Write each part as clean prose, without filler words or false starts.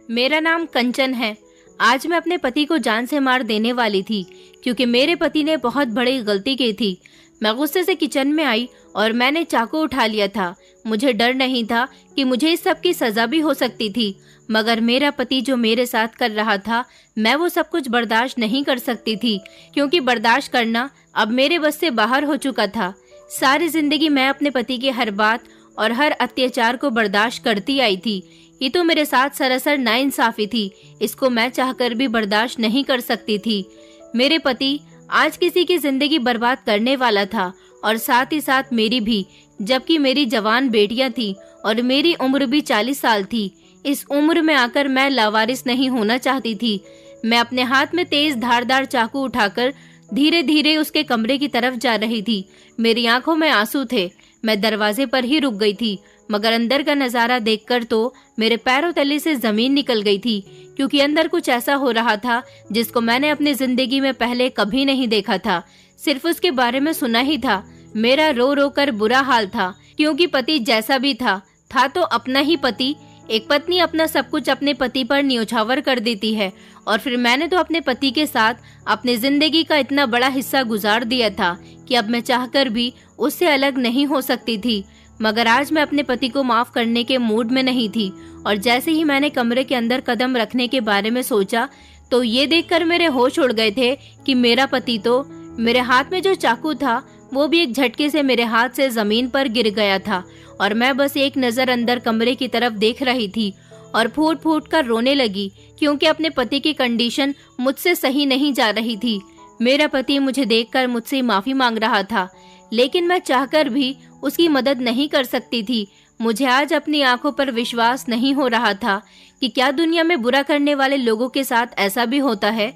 मेरा नाम कंचन है। आज मैं अपने पति को जान से मार देने वाली थी क्योंकि मेरे पति ने बहुत बड़ी गलती की थी। मैं गुस्से से किचन में आई और मैंने चाकू उठा लिया था। मुझे डर नहीं था कि मुझे इस सब की सजा भी हो सकती थी, मगर मेरा पति जो मेरे साथ कर रहा था, मैं वो सब कुछ बर्दाश्त नहीं कर सकती थी, क्योंकि बर्दाश्त करना अब मेरे बस से बाहर हो चुका था। सारी जिंदगी मैं अपने पति की हर बात और हर अत्याचार को बर्दाश्त करती आई थी। ये तो मेरे साथ सरासर नाइंसाफी थी, इसको मैं चाहकर भी बर्दाश्त नहीं कर सकती थी। मेरे पति आज किसी की जिंदगी बर्बाद करने वाला था और साथ ही साथ मेरी भी, जबकि मेरी जवान बेटियां थी और मेरी उम्र भी 40 साल थी। इस उम्र में आकर मैं लावारिस नहीं होना चाहती थी। मैं अपने हाथ में तेज धारदार चाकू उठाकर धीरे धीरे उसके कमरे की तरफ जा रही थी। मेरी आंखों में आंसू थे। मैं दरवाजे पर ही रुक गई थी, मगर अंदर का नजारा देखकर तो मेरे पैरों तले से जमीन निकल गई थी, क्योंकि अंदर कुछ ऐसा हो रहा था जिसको मैंने अपनी जिंदगी में पहले कभी नहीं देखा था। सिर्फ उसके बारे में सुना ही था। मेरा रो रो कर बुरा हाल था, क्योंकि पति जैसा भी था तो अपना ही पति। एक पत्नी अपना सब कुछ अपने पति पर न्योछावर कर देती है, और फिर मैंने तो अपने पति के साथ अपनी जिंदगी का इतना बड़ा हिस्सा गुजार दिया था कि अब मैं चाहकर भी उससे अलग नहीं हो सकती थी। मगर आज मैं अपने पति को माफ करने के मूड में नहीं थी, और जैसे ही मैंने कमरे के अंदर कदम रखने के बारे में सोचा तो ये देखकर मेरे होश उड़ गए थे कि मेरा पति तो, मेरे हाथ में जो चाकू था वो भी एक झटके से मेरे हाथ से जमीन पर गिर गया था, और मैं बस एक नजर अंदर कमरे की तरफ देख रही थी और फूट फूट कर रोने लगी, क्योंकि अपने पति की कंडीशन मुझसे सही नहीं जा रही थी। मेरा पति मुझे देखकर मुझसे माफी मांग रहा था, लेकिन मैं चाहकर भी उसकी मदद नहीं कर सकती थी। मुझे आज अपनी आंखों पर विश्वास नहीं हो रहा था कि क्या दुनिया में बुरा करने वाले लोगों के साथ ऐसा भी होता है।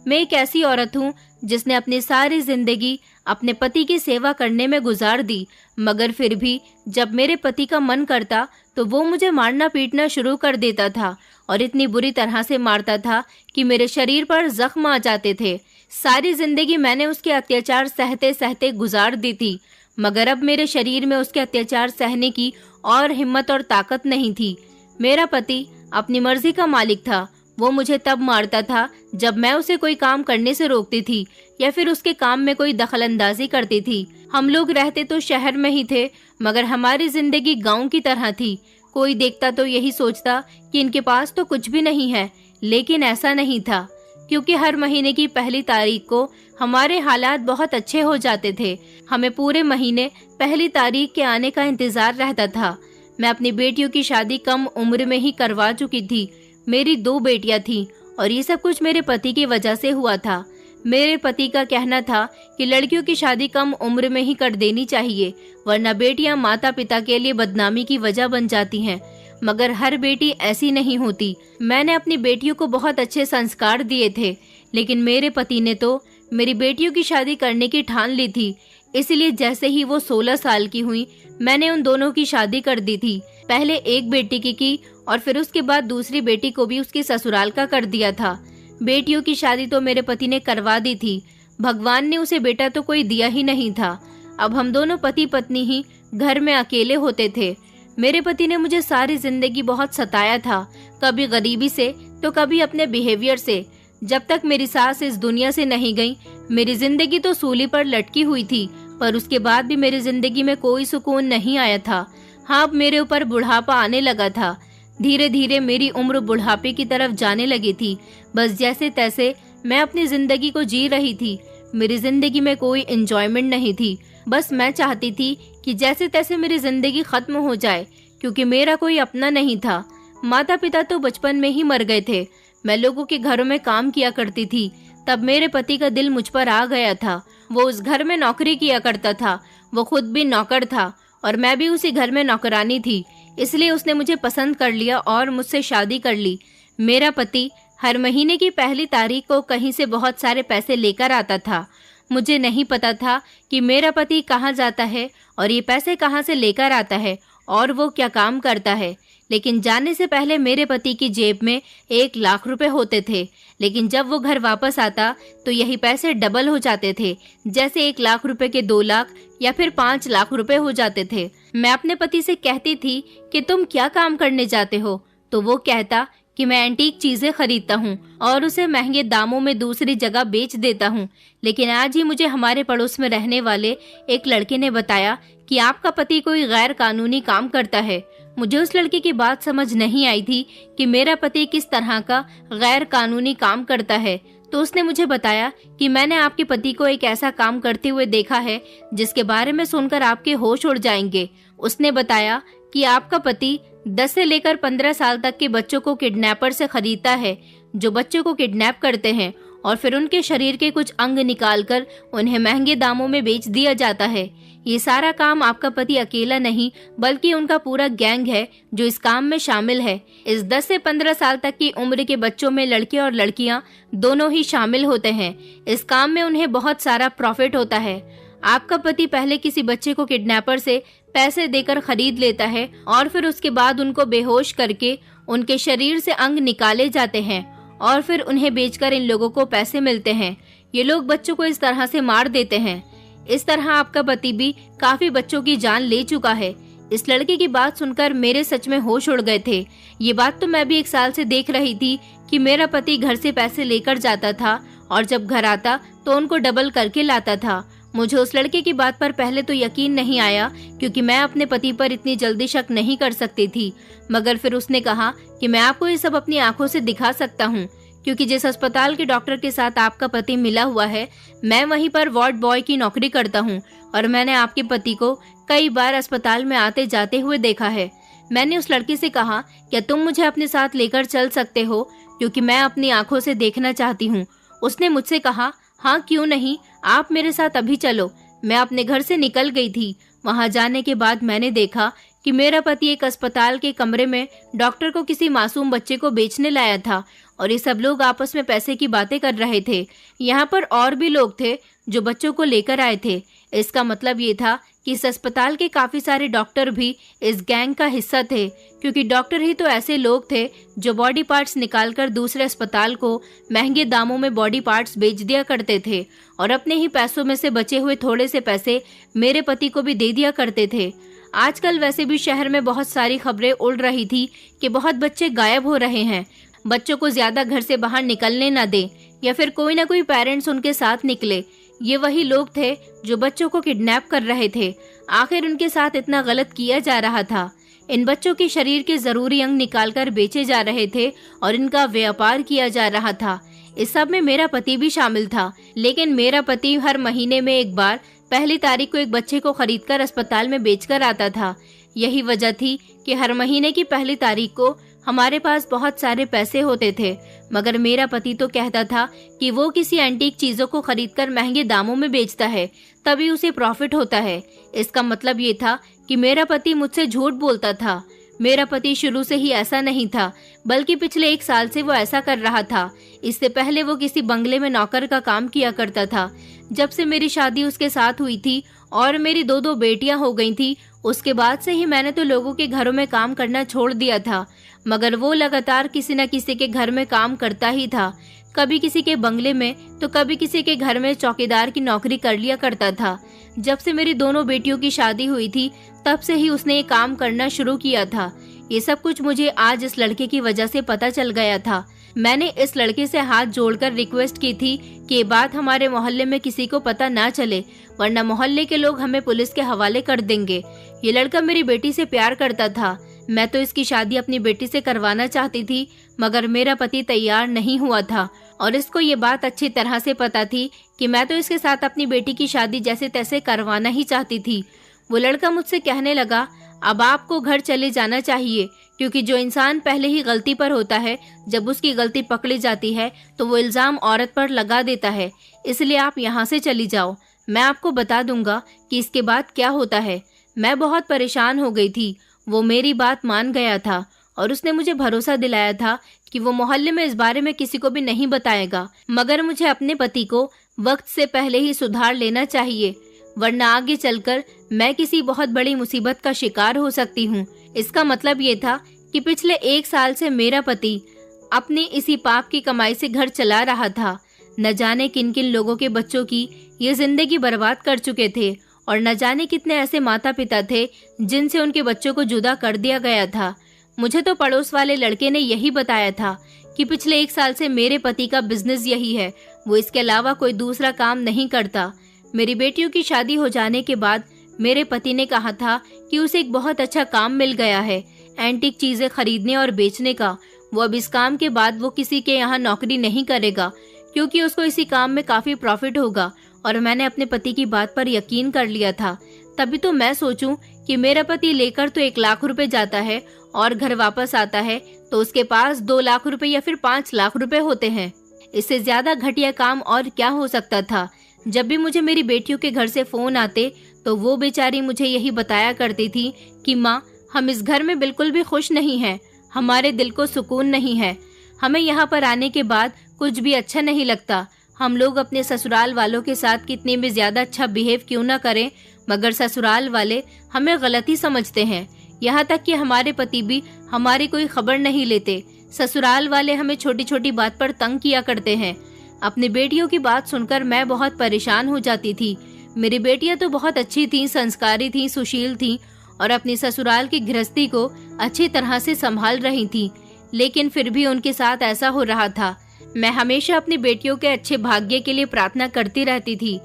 मैं एक ऐसी औरत हूँ जिसने अपनी सारी जिंदगी अपने पति की सेवा करने में गुजार दी, मगर फिर भी जब मेरे पति का मन करता तो वो मुझे मारना पीटना शुरू कर देता था, और इतनी बुरी तरह से मारता था कि मेरे शरीर पर जख्म आ जाते थे। सारी जिंदगी मैंने उसके अत्याचार सहते सहते गुजार दी थी, मगर अब मेरे शरीर में उसके अत्याचार सहने की और हिम्मत और ताकत नहीं थी। मेरा पति अपनी मर्जी का मालिक था। वो मुझे तब मारता था जब मैं उसे कोई काम करने से रोकती थी या फिर उसके काम में कोई दखलंदाजी करती थी। हम लोग रहते तो शहर में ही थे, मगर हमारी जिंदगी गांव की तरह थी। कोई देखता तो यही सोचता कि इनके पास तो कुछ भी नहीं है, लेकिन ऐसा नहीं था, क्योंकि हर महीने की पहली तारीख को हमारे हालात बहुत अच्छे हो जाते थे। हमें पूरे महीने पहली तारीख के आने का इंतजार रहता था। मैं अपनी बेटियों की शादी कम उम्र में ही करवा चुकी थी। मेरी 2 बेटियां थीं, और ये सब कुछ मेरे पति की वजह से हुआ था। मेरे पति का कहना था कि लड़कियों की शादी कम उम्र में ही कर देनी चाहिए, वरना बेटियां माता पिता के लिए बदनामी की वजह बन जाती हैं। मगर हर बेटी ऐसी नहीं होती। मैंने अपनी बेटियों को बहुत अच्छे संस्कार दिए थे, लेकिन मेरे पति ने तो मेरी बेटियों की शादी करने की ठान ली थी। इसलिए जैसे ही वो 16 साल की हुई, मैंने उन दोनों की शादी कर दी थी। पहले एक बेटी की और फिर उसके बाद दूसरी बेटी को भी उसकी ससुराल का कर दिया था। बेटियों की शादी तो मेरे पति ने करवा दी थी। भगवान ने उसे बेटा तो कोई दिया ही नहीं था। अब हम दोनों पति पत्नी ही घर में अकेले होते थे। मेरे पति ने मुझे सारी जिंदगी बहुत सताया था, कभी गरीबी से तो कभी अपने बिहेवियर से। जब तक मेरी सास इस दुनिया से नहीं गई, मेरी जिंदगी तो सूली पर लटकी हुई थी, पर उसके बाद भी मेरी जिंदगी में कोई सुकून नहीं आया था। हाँ, अब मेरे ऊपर बुढ़ापा आने लगा था। धीरे धीरे मेरी उम्र बुढ़ापे की तरफ जाने लगी थी। बस जैसे तैसे मैं अपनी जिंदगी को जी रही थी। मेरी जिंदगी में कोई एंजॉयमेंट नहीं थी। बस मैं चाहती थी कि जैसे तैसे मेरी जिंदगी खत्म हो जाए, क्योंकि मेरा कोई अपना नहीं था। माता पिता तो बचपन में ही मर गए थे। मैं लोगों के घरों में काम किया करती थी। तब मेरे पति का दिल मुझ पर आ गया था। वो उस घर में नौकरी किया करता था। वो खुद भी नौकर था और मैं भी उसी घर में नौकरानी थी। इसलिए उसने मुझे पसंद कर लिया और मुझसे शादी कर ली। मेरा पति हर महीने की पहली तारीख को कहीं से बहुत सारे पैसे लेकर आता था। मुझे नहीं पता था कि मेरा पति कहाँ जाता है और ये पैसे कहाँ से लेकर आता है और वो क्या काम करता है। लेकिन जाने से पहले मेरे पति की जेब में 1 लाख रुपए होते थे, लेकिन जब वो घर वापस आता तो यही पैसे डबल हो जाते थे। जैसे 1 लाख रुपए के 2 लाख या फिर 5 लाख रुपए हो जाते थे। मैं अपने पति से कहती थी कि तुम क्या काम करने जाते हो, तो वो कहता कि मैं एंटीक चीजें खरीदता हूँ और उसे महंगे दामों में दूसरी जगह बेच देता हूँ। लेकिन आज ही मुझे हमारे पड़ोस में रहने वाले एक लड़के ने बताया कि आपका पति कोई गैर कानूनी काम करता है। मुझे उस लड़के की बात समझ नहीं आई थी कि मेरा पति किस तरह का गैर कानूनी काम करता है। तो उसने मुझे बताया कि मैंने आपके पति को एक ऐसा काम करते हुए देखा है जिसके बारे में सुनकर आपके होश उड़ जाएंगे। उसने बताया कि आपका पति 10 से लेकर 15 साल तक के बच्चों को किडनैपर से खरीदता है, जो बच्चों को किडनैप करते हैं और फिर उनके शरीर के कुछ अंग निकालकर उन्हें महंगे दामों में बेच दिया जाता है। ये सारा काम आपका पति अकेला नहीं बल्कि उनका पूरा गैंग है जो इस काम में शामिल है। इस 10 से 15 साल तक की उम्र के बच्चों में लड़के और लड़कियां दोनों ही शामिल होते हैं। इस काम में उन्हें बहुत सारा प्रॉफिट होता है। आपका पति पहले किसी बच्चे को किडनैपर से पैसे देकर खरीद लेता है और फिर उसके बाद उनको बेहोश करके उनके शरीर से अंग निकाले जाते हैं और फिर उन्हें बेचकर इन लोगों को पैसे मिलते हैं। ये लोग बच्चों को इस तरह से मार देते हैं। इस तरह आपका पति भी काफी बच्चों की जान ले चुका है। इस लड़के की बात सुनकर मेरे सच में होश उड़ गए थे। ये बात तो मैं भी 1 साल से देख रही थी कि मेरा पति घर से पैसे लेकर जाता था और जब घर आता तो उनको डबल करके लाता था। मुझे उस लड़के की बात पर पहले तो यकीन नहीं आया क्योंकि मैं अपने पति पर इतनी जल्दी शक नहीं कर सकती थी, मगर फिर उसने कहा कि मैं आपको ये सब अपनी आंखों से दिखा सकता हूँ, क्योंकि जिस अस्पताल के डॉक्टर के साथ आपका पति मिला हुआ है मैं वहीं पर वार्ड बॉय की नौकरी करता हूँ और मैंने आपके पति को कई बार अस्पताल में आते जाते हुए देखा है। मैंने उस लड़के से कहा, क्या तुम मुझे अपने साथ लेकर चल सकते हो, क्योंकि मैं अपनी आंखों से देखना चाहती हूँ। उसने मुझसे कहा, हाँ क्यों नहीं, आप मेरे साथ अभी चलो। मैं अपने घर से निकल गई थी। वहां जाने के बाद मैंने देखा कि मेरा पति एक अस्पताल के कमरे में डॉक्टर को किसी मासूम बच्चे को बेचने लाया था और ये सब लोग आपस में पैसे की बातें कर रहे थे। यहाँ पर और भी लोग थे जो बच्चों को लेकर आए थे। इसका मतलब ये था कि इस अस्पताल के काफी सारे डॉक्टर भी इस गैंग का हिस्सा थे, क्योंकि डॉक्टर ही तो ऐसे लोग थे जो बॉडी पार्ट्स निकालकर दूसरे अस्पताल को महंगे दामों में बॉडी पार्ट्स बेच दिया करते थे और अपने ही पैसों में से बचे हुए थोड़े से पैसे मेरे पति को भी दे दिया करते थे। आजकल वैसे भी शहर में बहुत सारी खबरें उड़ रही थी कि बहुत बच्चे गायब हो रहे हैं। बच्चों को ज्यादा घर से बाहर निकलने न दें या फिर कोई ना कोई पेरेंट्स उनके साथ निकले। ये वही लोग थे जो बच्चों को किडनैप कर रहे थे। आखिर उनके साथ इतना गलत किया जा रहा था। इन बच्चों के शरीर के जरूरी अंग निकालकर बेचे जा रहे थे और इनका व्यापार किया जा रहा था। इस सब में मेरा पति भी शामिल था, लेकिन मेरा पति हर महीने में एक बार 1 तारीख को एक बच्चे को खरीदकर अस्पताल में बेचकर आता था। यही वजह थी कि हर महीने की 1 तारीख को हमारे पास बहुत सारे पैसे होते थे, मगर मेरा पति तो कहता था कि वो किसी एंटीक चीजों को खरीदकर महंगे दामों में बेचता है, तभी उसे प्रॉफिट होता है। इसका मतलब ये था कि मेरा पति मुझसे झूठ बोलता था। मेरा पति शुरू से ही ऐसा नहीं था, बल्कि पिछले 1 साल से वो ऐसा कर रहा था। इससे पहले वो किसी बंगले में नौकर का काम किया करता था। जब से मेरी शादी उसके साथ हुई थी और मेरी 2 बेटियां हो गई थी, उसके बाद से ही मैंने तो लोगों के घरों में काम करना छोड़ दिया था, मगर वो लगातार किसी न किसी के घर में काम करता ही था। कभी किसी के बंगले में तो कभी किसी के घर में चौकीदार की नौकरी कर लिया करता था। जब से मेरी 2 बेटियों की शादी हुई थी तब से ही उसने ये काम करना शुरू किया था। ये सब कुछ मुझे आज इस लड़के की वजह से पता चल गया था। मैंने इस लड़के से हाथ जोड़कर रिक्वेस्ट की थी कि ये बात हमारे मोहल्ले में किसी को पता ना चले, वरना मोहल्ले के लोग हमें पुलिस के हवाले कर देंगे। ये लड़का मेरी बेटी से प्यार करता था। मैं तो इसकी शादी अपनी बेटी से करवाना चाहती थी, मगर मेरा पति तैयार नहीं हुआ था और इसको ये बात अच्छी तरह से पता थी कि मैं तो इसके साथ अपनी बेटी की शादी जैसे तैसे करवाना ही चाहती थी। वो लड़का मुझसे कहने लगा, अब आपको घर चले जाना चाहिए, क्योंकि जो इंसान पहले ही गलती पर होता है, जब उसकी गलती पकड़ी जाती है तो वो इल्जाम औरत पर लगा देता है। इसलिए आप यहाँ से चली जाओ। मैं आपको बता दूंगा कि इसके बाद क्या होता है। मैं बहुत परेशान हो गई थी। वो मेरी बात मान गया था और उसने मुझे भरोसा दिलाया था कि वो मोहल्ले में इस बारे में किसी को भी नहीं बताएगा, मगर मुझे अपने पति को वक्त से पहले ही सुधार लेना चाहिए, वरना आगे चलकर मैं किसी बहुत बड़ी मुसीबत का शिकार हो सकती हूँ। इसका मतलब ये था कि पिछले 1 साल से मेरा पति अपनी इसी पाप की कमाई से घर चला रहा था। न जाने किन किन लोगों के बच्चों की ये जिंदगी बर्बाद कर चुके थे और न जाने कितने ऐसे माता पिता थे जिनसे उनके बच्चों को जुदा कर दिया गया था। मुझे तो पड़ोस वाले लड़के ने यही बताया था कि पिछले 1 साल से मेरे पति का बिजनेस यही है, वो इसके अलावा कोई दूसरा काम नहीं करता। मेरी बेटियों की शादी हो जाने के बाद मेरे पति ने कहा था कि उसे एक बहुत अच्छा काम मिल गया है, एंटीक चीजें खरीदने और बेचने का। वो अब इस काम के बाद वो किसी के यहाँ नौकरी नहीं करेगा, क्योंकि उसको इसी काम में काफी प्रॉफिट होगा। और मैंने अपने पति की बात पर यकीन कर लिया था। तभी तो मैं सोचूं कि मेरा पति लेकर तो 1 लाख रुपए जाता है और घर वापस आता है तो उसके पास 2 लाख रुपए या फिर 5 लाख रुपए होते हैं। इससे ज्यादा घटिया काम और क्या हो सकता था। जब भी मुझे मेरी बेटियों के घर से फोन आते तो वो बेचारी मुझे यही बताया करती थी कि माँ, हम इस घर में बिल्कुल भी खुश नहीं हैं, हमारे दिल को सुकून नहीं है, हमें यहाँ पर आने के बाद कुछ भी अच्छा नहीं लगता। हम लोग अपने ससुराल वालों के साथ कितने भी ज्यादा अच्छा बिहेव क्यों ना करें, मगर ससुराल वाले हमें गलत ही समझते हैं। यहाँ तक कि हमारे पति भी हमारी कोई खबर नहीं लेते। ससुराल वाले हमें छोटी छोटी बात पर तंग किया करते हैं। अपनी बेटियों की बात सुनकर मैं बहुत परेशान हो जाती थी। मेरी बेटियां तो बहुत अच्छी थीं, संस्कारी थीं, सुशील थीं और अपनी ससुराल की गृहस्थी को अच्छी तरह से संभाल रही थीं, लेकिन फिर भी उनके साथ ऐसा हो रहा था। मैं हमेशा अपनी बेटियों के अच्छे भाग्य के लिए प्रार्थना करती रहती थी।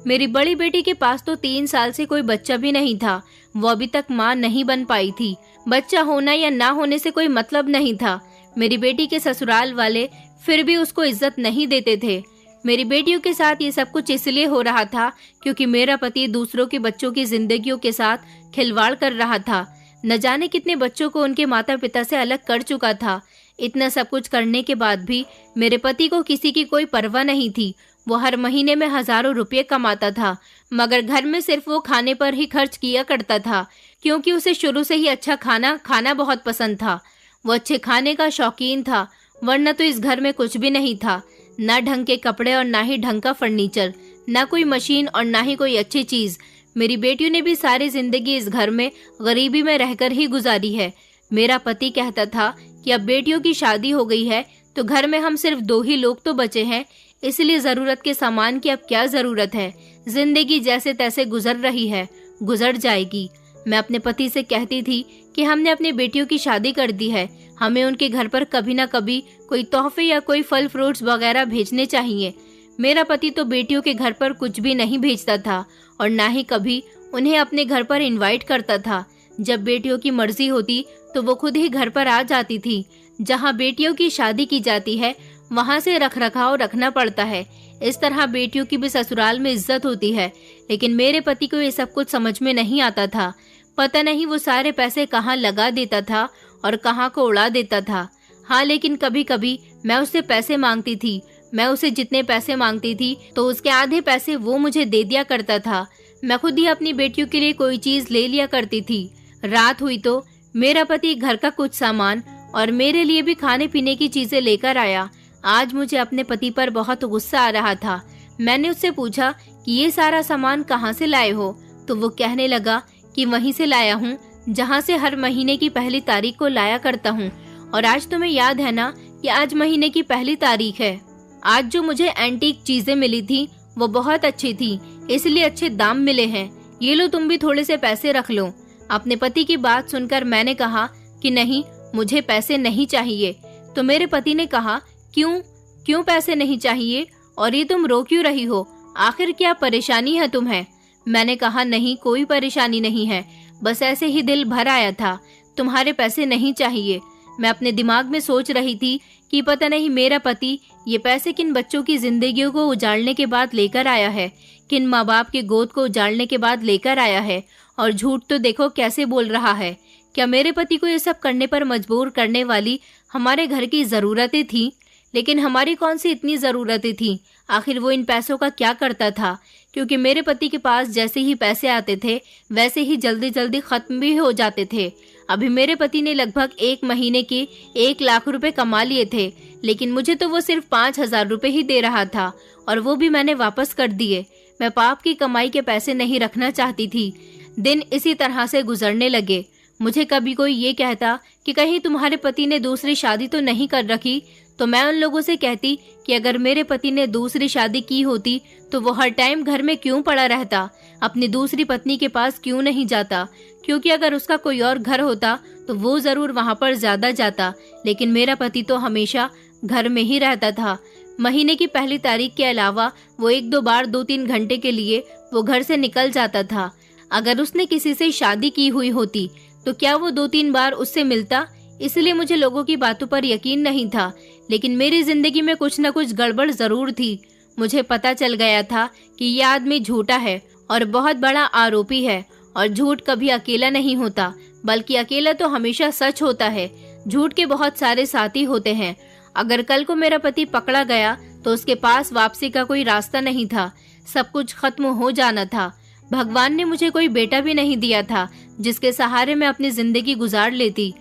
मेरी बड़ी बेटी के पास तो 3 साल से कोई बच्चा भी नहीं था, वो अभी तक माँ नहीं बन पाई थी। बच्चा होना या ना होने से कोई मतलब नहीं था। मेरी बेटी के ससुराल वाले फिर भी उसको इज्जत नहीं देते थे। मेरी बेटियों के साथ ये सब कुछ इसलिए हो रहा था क्योंकि मेरा पति दूसरों के बच्चों की जिंदगियों के साथ खिलवाड़ कर रहा था। न जाने कितने बच्चों को उनके माता पिता से अलग कर चुका था। इतना सब कुछ करने के बाद भी मेरे पति को किसी की कोई परवाह नहीं थी। वो हर महीने में हजारों रुपये कमाता था, मगर घर में सिर्फ वो खाने पर ही खर्च किया करता था, क्योंकि उसे शुरू से ही अच्छा खाना खाना बहुत पसंद था। वो अच्छे खाने का शौकीन था, वरना तो इस घर में कुछ भी नहीं था। ना ढंग के कपड़े और ना ही ढंग का फर्नीचर, ना कोई मशीन और ना ही कोई अच्छी चीज। मेरी बेटियों ने भी सारी जिंदगी इस घर में गरीबी में रहकर ही गुजारी है। मेरा पति कहता था कि अब बेटियों की शादी हो गई है तो घर में हम सिर्फ 2 ही लोग तो बचे हैं, इसलिए जरूरत के सामान की अब क्या जरूरत है। जिंदगी जैसे तैसे गुजर रही है, गुजर जाएगी। मैं अपने पति से कहती थी कि हमने अपनी बेटियों की शादी कर दी है, हमें उनके घर पर कभी ना कभी कोई तोहफे या कोई फल फ्रूट्स वगैरह भेजने चाहिए। मेरा पति तो बेटियों के घर पर कुछ भी नहीं भेजता था और ना ही कभी उन्हें अपने घर पर इनवाइट करता था। जब बेटियों की मर्जी होती तो वो खुद ही घर पर आ जाती थी। जहाँ बेटियों की शादी की जाती है वहाँ से रखरखाव रखना पड़ता है। इस तरह बेटियों की भी ससुराल में इज्जत होती है, लेकिन मेरे पति को ये सब कुछ समझ में नहीं आता था। पता नहीं वो सारे पैसे कहाँ लगा देता था और कहाँ को उड़ा देता था। हाँ, लेकिन कभी कभी मैं उससे पैसे मांगती थी। मैं उसे जितने पैसे मांगती थी तो उसके आधे पैसे वो मुझे दे दिया करता था। मैं खुद ही अपनी बेटियों के लिए कोई चीज ले लिया करती थी। रात हुई तो मेरा पति घर का कुछ सामान और मेरे लिए भी खाने पीने की चीजें लेकर आया। आज मुझे अपने पति पर बहुत गुस्सा आ रहा था। मैंने उससे पूछा कि ये सारा सामान कहाँ से लाए हो, तो वो कहने लगा कि वहीं से लाया हूँ जहाँ से हर महीने की 1 तारीख को लाया करता हूँ। और आज तुम्हें याद है ना कि आज महीने की 1 तारीख है। आज जो मुझे एंटीक चीजें मिली थी वो बहुत अच्छी थी, इसलिए अच्छे दाम मिले हैं। ये लो, तुम भी थोड़े से पैसे रख लो। अपने पति की बात सुनकर मैंने कहा कि नहीं, मुझे पैसे नहीं चाहिए। तो मेरे पति ने कहा, क्यों पैसे नहीं चाहिए, और ये तुम रो क्यों रही हो, आखिर क्या परेशानी है तुम्हें? मैंने कहा, नहीं, कोई परेशानी नहीं है, बस ऐसे ही दिल भर आया था। तुम्हारे पैसे नहीं चाहिए। मैं अपने दिमाग में सोच रही थी कि पता नहीं मेरा पति ये पैसे किन बच्चों की जिंदगियों को उजाड़ने के बाद लेकर आया है, किन माँ बाप के गोद को उजाड़ने के बाद लेकर आया है। और झूठ तो देखो कैसे बोल रहा है। क्या मेरे पति को ये सब करने पर मजबूर करने वाली हमारे घर की जरूरतें थी? लेकिन हमारी कौन सी इतनी जरूरतें थी? आखिर वो इन पैसों का क्या करता था? क्योंकि मेरे पति के पास जैसे ही पैसे आते थे वैसे ही जल्दी जल्दी खत्म भी हो जाते थे। अभी मेरे पति ने लगभग 1 महीने के 1 लाख रुपए कमा लिए थे, लेकिन मुझे तो वो सिर्फ 5,000 रुपए ही दे रहा था, और वो भी मैंने वापस कर दिए। मैं पाप की कमाई के पैसे नहीं रखना चाहती थी। दिन इसी तरह से गुजरने लगे। मुझे कभी कोई ये कहता कि कहीं तुम्हारे पति ने दूसरी शादी तो नहीं कर रखी, तो मैं उन लोगों से कहती कि अगर मेरे पति ने दूसरी शादी की होती तो वो हर टाइम घर में क्यों पड़ा रहता, अपनी दूसरी पत्नी के पास क्यों नहीं जाता, क्योंकि अगर उसका कोई और घर होता तो वो जरूर वहां पर ज्यादा जाता, लेकिन मेरा पति तो हमेशा घर में ही रहता था। महीने की पहली तारीख के अलावा वो 1-2 बार 2-3 घंटे के लिए वो घर से निकल जाता था। अगर उसने किसी से शादी की हुई होती तो क्या वो 2-3 बार उससे मिलता? इसलिए मुझे लोगों की बातों पर यकीन नहीं था, लेकिन मेरी जिंदगी में कुछ न कुछ गड़बड़ जरूर थी। मुझे पता चल गया था कि यह आदमी झूठा है और बहुत बड़ा आरोपी है, और झूठ कभी अकेला नहीं होता, बल्कि अकेला तो हमेशा सच होता है। झूठ के बहुत सारे साथी होते हैं। अगर कल को मेरा पति पकड़ा गया तो उसके पास वापसी का कोई रास्ता नहीं था, सब कुछ खत्म हो जाना था। भगवान ने मुझे कोई बेटा भी नहीं दिया था जिसके सहारे मैं अपनी जिंदगी गुजार लेती।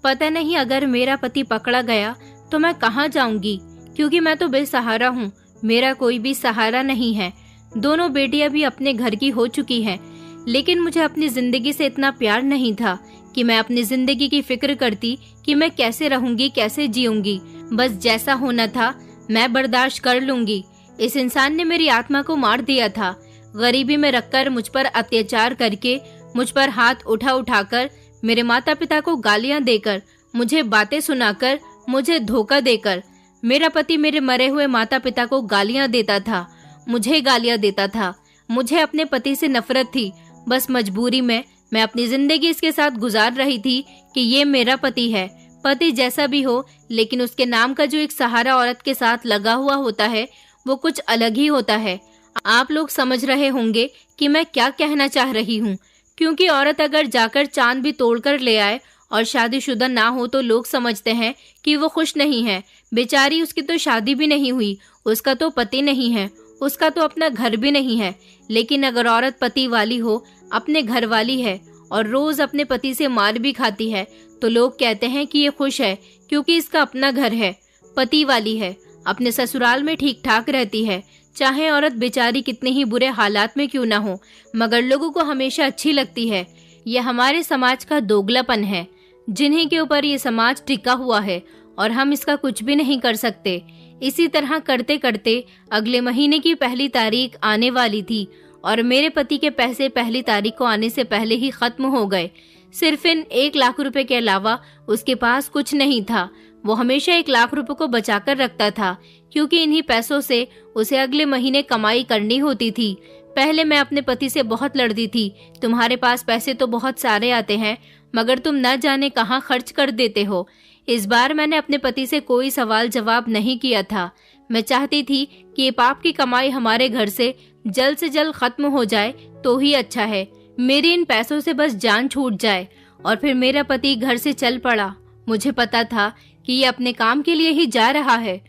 पता नहीं अगर मेरा पति पकड़ा गया तो मैं कहाँ जाऊंगी, क्योंकि मैं तो बेसहारा हूँ, मेरा कोई भी सहारा नहीं है। दोनों बेटियां भी अपने घर की हो चुकी हैं, लेकिन मुझे अपनी जिंदगी से इतना प्यार नहीं था कि मैं अपनी जिंदगी की फिक्र करती कि मैं कैसे रहूंगी, कैसे जीऊंगी। बस जैसा होना था मैं बर्दाश्त कर लूंगी। इस इंसान ने मेरी आत्मा को मार दिया था। गरीबी में रखकर, मुझ पर अत्याचार करके, मुझ पर हाथ उठाकर, मेरे माता पिता को गालियां देकर, मुझे बातें सुनाकर, मुझे धोखा देकर। मेरा पति मेरे मरे हुए माता पिता को गालियां देता था, मुझे गालियां देता था। मुझे अपने पति से नफरत थी। बस मजबूरी में मैं अपनी जिंदगी इसके साथ गुजार रही थी कि ये मेरा पति है। पति जैसा भी हो, लेकिन उसके नाम का जो एक सहारा औरत के साथ लगा हुआ होता है वो कुछ अलग ही होता है। आप लोग समझ रहे होंगे कि मैं क्या कहना चाह रही हूँ, क्योंकि औरत अगर जाकर चांद भी तोड़कर ले आए और शादीशुदा ना हो तो लोग समझते हैं कि वो खुश नहीं है। बेचारी, उसकी तो शादी भी नहीं हुई, उसका तो पति नहीं है, उसका तो अपना घर भी नहीं है। लेकिन अगर औरत पति वाली हो, अपने घर वाली है और रोज अपने पति से मार भी खाती है, तो लोग कहते हैं कि ये खुश है क्योंकि इसका अपना घर है, पति वाली है, अपने ससुराल में ठीक ठाक रहती है। चाहे औरत बेचारी कितने ही बुरे हालात में क्यों ना हो, मगर लोगों को हमेशा अच्छी लगती है। यह हमारे समाज का दोगलापन है, जिन्हीं के ऊपर ये समाज टिका हुआ है, और हम इसका कुछ भी नहीं कर सकते। इसी तरह करते करते अगले महीने की पहली तारीख आने वाली थी और मेरे पति के पैसे पहली तारीख को आने से पहले ही खत्म हो गए। सिर्फ इन 1 लाख रुपए के अलावा उसके पास कुछ नहीं था। वो हमेशा 1 लाख रुपए को बचाकर रखता था, क्योंकि इन्हीं पैसों से उसे अगले महीने कमाई करनी होती थी। पहले मैं अपने पति से बहुत लड़ती थी, तुम्हारे पास पैसे तो बहुत सारे आते हैं, मगर तुम न जाने कहाँ खर्च कर देते हो। इस बार मैंने अपने पति से कोई सवाल जवाब नहीं किया था। मैं चाहती थी कि ये पाप की कमाई हमारे घर से जल्द खत्म हो जाए तो ही अच्छा है। मेरी इन पैसों से बस जान छूट जाए। और फिर मेरा पति घर से चल पड़ा। मुझे पता था कि ये अपने काम के लिए ही जा रहा है।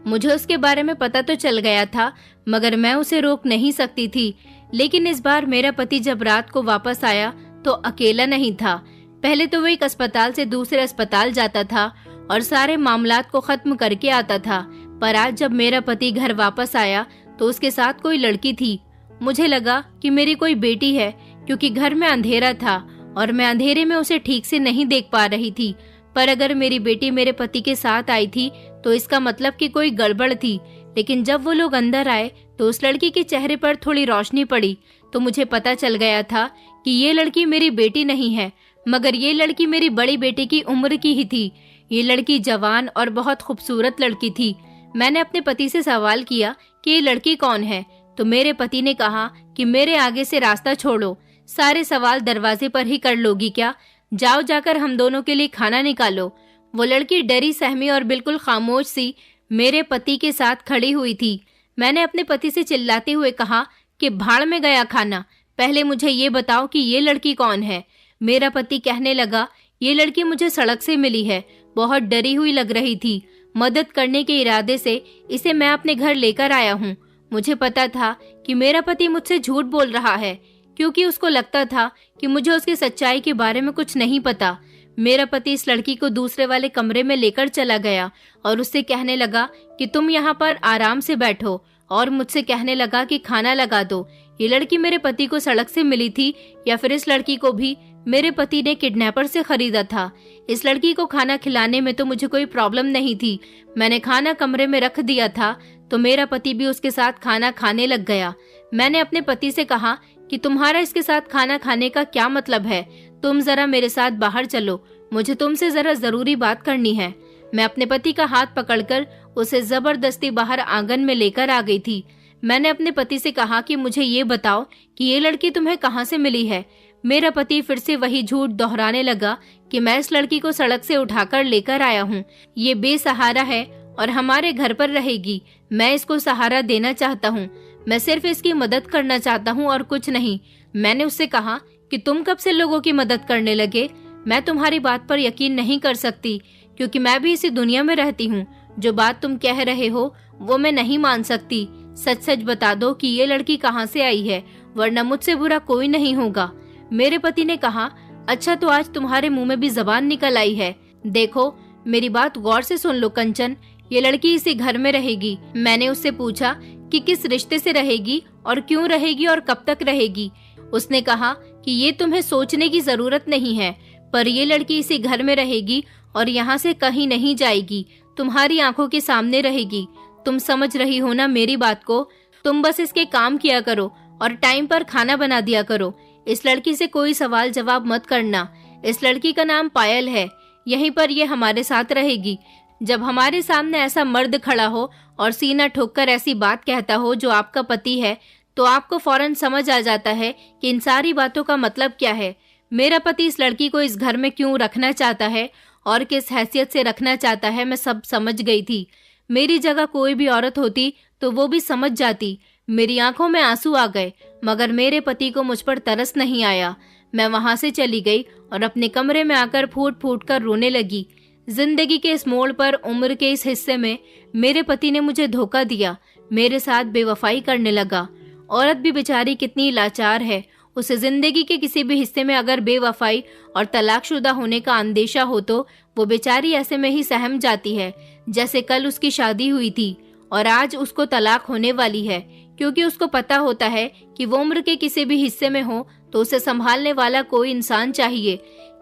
मुझे उसके बारे में पता तो चल गया था, मगर मैं उसे रोक नहीं सकती थी। लेकिन इस बार मेरा पति जब रात को वापस आया तो अकेला नहीं था। पहले तो वो एक अस्पताल से दूसरे अस्पताल जाता था और सारे मामलात को खत्म करके आता था, पर आज जब मेरा पति घर वापस आया तो उसके साथ कोई लड़की थी। मुझे लगा कि मेरी कोई बेटी है, क्योंकि घर में अंधेरा था और मैं अंधेरे में उसे ठीक से नहीं देख पा रही थी। पर अगर मेरी बेटी मेरे पति के साथ आई थी तो इसका मतलब कि कोई गड़बड़ थी। लेकिन जब वो लोग अंदर आए तो उस लड़की के चेहरे पर थोड़ी रोशनी पड़ी, तो मुझे पता चल गया था कि ये लड़की मेरी बेटी नहीं है, मगर ये लड़की मेरी बड़ी बेटी की उम्र की ही थी। ये लड़की जवान और बहुत खूबसूरत लड़की थी। मैंने अपने पति से सवाल किया कि ये लड़की कौन है, तो मेरे पति ने कहा कि मेरे आगे से रास्ता छोड़ो, सारे सवाल दरवाजे पर ही कर लोगी क्या? जाओ, जाकर हम दोनों के लिए खाना निकालो। वो लड़की डरी सहमी और बिल्कुल खामोश सी मेरे पति के साथ खड़ी हुई थी। मैंने अपने पति से चिल्लाते हुए कहा कि भाड़ में गया खाना, पहले मुझे ये बताओ कि ये लड़की कौन है। मेरा पति कहने लगा, ये लड़की मुझे सड़क से मिली है, बहुत डरी हुई लग रही थी। मदद करने के इरादे से इसे मैं अपने घर लेकर आया हूँ। मुझे पता था कि मेरा पति मुझसे झूठ बोल रहा है, क्योंकि उसको लगता था कि मुझे उसकी सच्चाई के बारे में कुछ नहीं पता। मेरा पति इस लड़की को दूसरे वाले कमरे में लेकर चला गया और उससे कहने लगा कि तुम यहाँ पर आराम से बैठो, और मुझसे कहने लगा कि खाना लगा दो। ये लड़की मेरे पति को सड़क से मिली थी या फिर इस लड़की को भी मेरे पति ने किडनैपर से खरीदा था। इस लड़की को खाना खिलाने में तो मुझे कोई प्रॉब्लम नहीं थी। मैंने खाना कमरे में रख दिया था तो मेरा पति भी उसके साथ खाना खाने लग गया। मैंने अपने पति से कहा कि तुम्हारा इसके साथ खाना खाने का क्या मतलब है, तुम जरा मेरे साथ बाहर चलो, मुझे तुमसे जरा जरूरी बात करनी है। मैं अपने पति का हाथ पकड़कर उसे जबरदस्ती बाहर आंगन में लेकर आ गई थी। मैंने अपने पति से कहा कि मुझे ये बताओ कि ये लड़की तुम्हें कहाँ से मिली है। मेरा पति फिर से वही झूठ दोहराने लगा कि मैं इस लड़की को सड़क से उठाकर लेकर आया हूँ, ये बेसहारा है और हमारे घर पर रहेगी। मैं इसको सहारा देना चाहता हूँ, मैं सिर्फ इसकी मदद करना चाहता हूँ और कुछ नहीं। मैंने उससे कहा कि तुम कब से लोगों की मदद करने लगे? मैं तुम्हारी बात पर यकीन नहीं कर सकती क्योंकि मैं भी इसी दुनिया में रहती हूँ। जो बात तुम कह रहे हो वो मैं नहीं मान सकती। सच सच बता दो कि ये लड़की कहाँ से आई है, वरना मुझसे बुरा कोई नहीं होगा। मेरे पति ने कहा, अच्छा तो आज तुम्हारे मुंह में भी जबान निकल आई है। देखो मेरी बात गौर से सुन लो कंचन, ये लड़की इसी घर में रहेगी। मैंने उससे पूछा कि किस रिश्ते से रहेगी और क्यों रहेगी और कब तक रहेगी। उसने कहा कि ये तुम्हें सोचने की जरूरत नहीं है, पर ये लड़की इसी घर में रहेगी और यहाँ से कहीं नहीं जाएगी, तुम्हारी आंखों के सामने रहेगी। तुम समझ रही हो ना मेरी बात को? तुम बस इसके काम किया करो और टाइम पर खाना बना दिया करो। इस लड़की से कोई सवाल जवाब मत करना। इस लड़की का नाम पायल है, यहीं पर ये हमारे साथ रहेगी। जब हमारे सामने ऐसा मर्द खड़ा हो और सीना ठोककर ऐसी बात कहता हो जो आपका पति है, तो आपको फौरन समझ आ जाता है कि इन सारी बातों का मतलब क्या है। मेरा पति इस लड़की को इस घर में क्यों रखना चाहता है और किस हैसियत से रखना चाहता है, मैं सब समझ गई थी। मेरी जगह कोई भी औरत होती तो वो भी समझ जाती। मेरी आंखों में आंसू आ गए, मगर मेरे पति को मुझ पर तरस नहीं आया। मैं वहां से चली गई और अपने कमरे में आकर फूट फूट कर रोने लगी। जिंदगी के इस मोड़ पर, उम्र के इस हिस्से में मेरे पति ने मुझे धोखा दिया, मेरे साथ बेवफाई करने लगा। औरत भी बेचारी कितनी लाचार है। उसे जिंदगी के किसी भी हिस्से में अगर बेवफाई और तलाकशुदा होने का अंदेशा हो तो वो बेचारी ऐसे में ही सहम जाती है। जैसे कल उसकी शादी हुई थी और आज उसको तलाक होने वाली है, क्योंकि उसको पता होता है कि वो उम्र के किसी भी हिस्से में हो तो उसे संभालने वाला कोई इंसान चाहिए,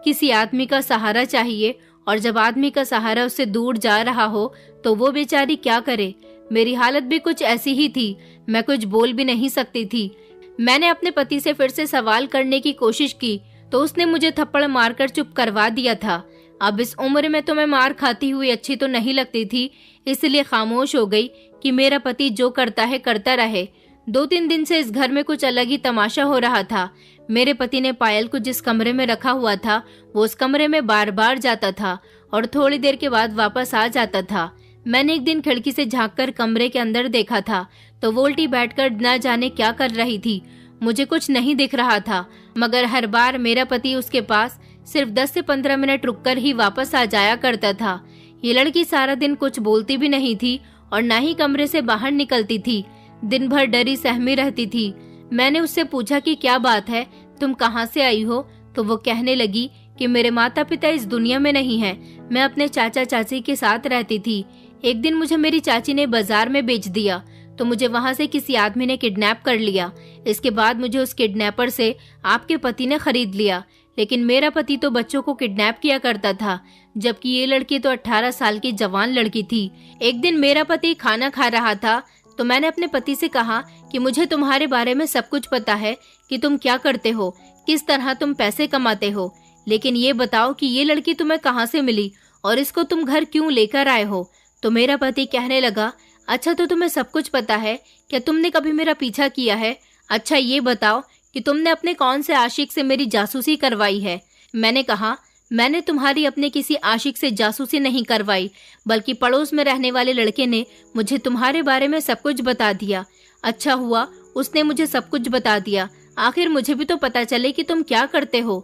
किसी आदमी का सहारा चाहिए। और जब आदमी का सहारा उससे दूर जा रहा हो तो वो बेचारी क्या करे। मेरी हालत भी कुछ ऐसी ही थी, मैं कुछ बोल भी नहीं सकती थी। मैंने अपने पति से फिर से सवाल करने की कोशिश की तो उसने मुझे थप्पड़ मारकर चुप करवा दिया था। अब इस उम्र में तो मैं मार खाती हुई अच्छी तो नहीं लगती थी, इसलिए खामोश हो गई कि मेरा पति जो करता है करता रहे। 2-3 दिन से इस घर में कुछ अलग ही तमाशा हो रहा था। मेरे पति ने पायल को जिस कमरे में रखा हुआ था वो उस कमरे में बार बार जाता था और थोड़ी देर के बाद वापस आ जाता था। मैंने एक दिन खिड़की से झांककर कमरे के अंदर देखा था तो वो उल्टी बैठकर न जाने क्या कर रही थी। मुझे कुछ नहीं दिख रहा था, मगर हर बार मेरा पति उसके पास सिर्फ 10 से 15 मिनट रुककर ही वापस आ जाया करता था। ये लड़की सारा दिन कुछ बोलती भी नहीं थी और न ही कमरे से बाहर निकलती थी। दिन भर डरी सहमी रहती थी। मैंने उससे पूछा कि क्या बात है, तुम कहाँ से आई हो? तो वो कहने लगी कि मेरे माता पिता इस दुनिया में नहीं हैं, मैं अपने चाचा चाची के साथ रहती थी। एक दिन मुझे मेरी चाची ने बाजार में बेच दिया तो मुझे वहां से किसी आदमी ने किडनैप कर लिया। इसके बाद मुझे उस किडनैपर से आपके पति ने खरीद लिया, लेकिन मेरा पति तो बच्चों को किडनैप किया करता था, जबकि ये लड़की तो 18 साल की जवान लड़की थी। एक दिन मेरा पति खाना खा रहा था तो मैंने अपने पति से कहा कि मुझे तुम्हारे बारे में सब कुछ पता है कि तुम क्या करते हो, किस तरह तुम पैसे कमाते हो, लेकिन ये बताओ कि ये लड़की तुम्हें कहाँ से मिली और इसको तुम घर क्यों लेकर आए हो? तो मेरा पति कहने लगा, अच्छा तो तुम्हें सब कुछ पता है, क्या तुमने कभी मेरा पीछा किया है? अच्छा ये बताओ कि तुमने अपने कौन से आशिक से मेरी जासूसी करवाई है? मैंने कहा, मैंने तुम्हारी अपने किसी आशिक से जासूसी नहीं करवाई, बल्कि पड़ोस में रहने वाले लड़के ने मुझे तुम्हारे बारे में सब कुछ बता दिया। अच्छा हुआ उसने मुझे सब कुछ बता दिया, आखिर मुझे भी तो पता चले कि तुम क्या करते हो।